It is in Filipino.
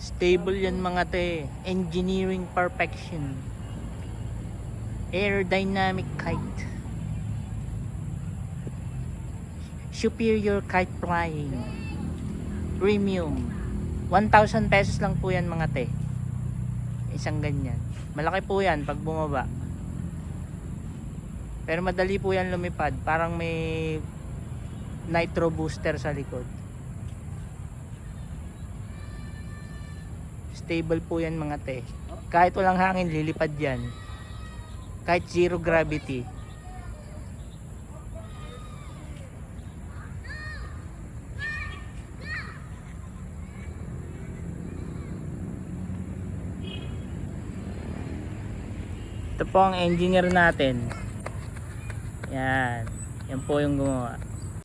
Stable yan mga te. Engineering perfection. Aerodynamic kite. Superior kite flying. Premium. 1,000 pesos lang po yan mga te. Isang ganyan. Malaki po yan pag bumaba. Pero madali po yan lumipad. Parang may nitro booster sa likod. Stable po yan mga te. Kahit walang hangin, lilipad yan. Kahit zero gravity. Ito po ang engineer natin. Yan. Yan po yung gumawa.